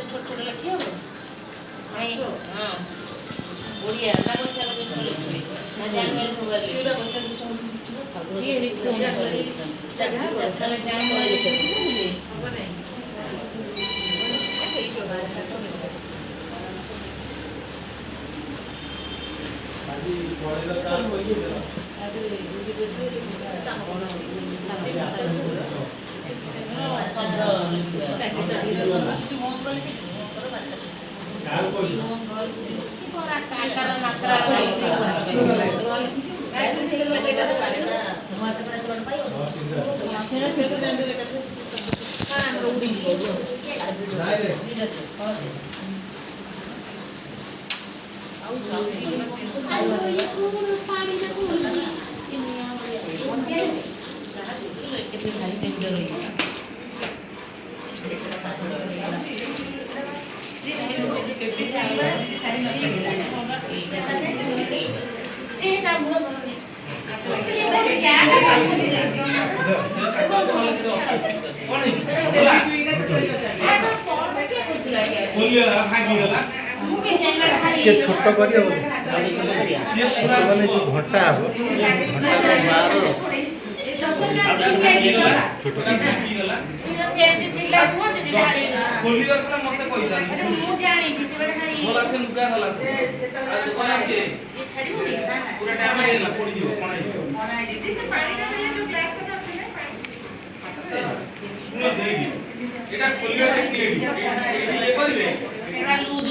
छोट छोट लिखी हो हाँ बढ़िया ना पैसा लिखिए ना जानुआरी फेब्रुआरी ये पैसा छोट कर जो घंटा हम लूज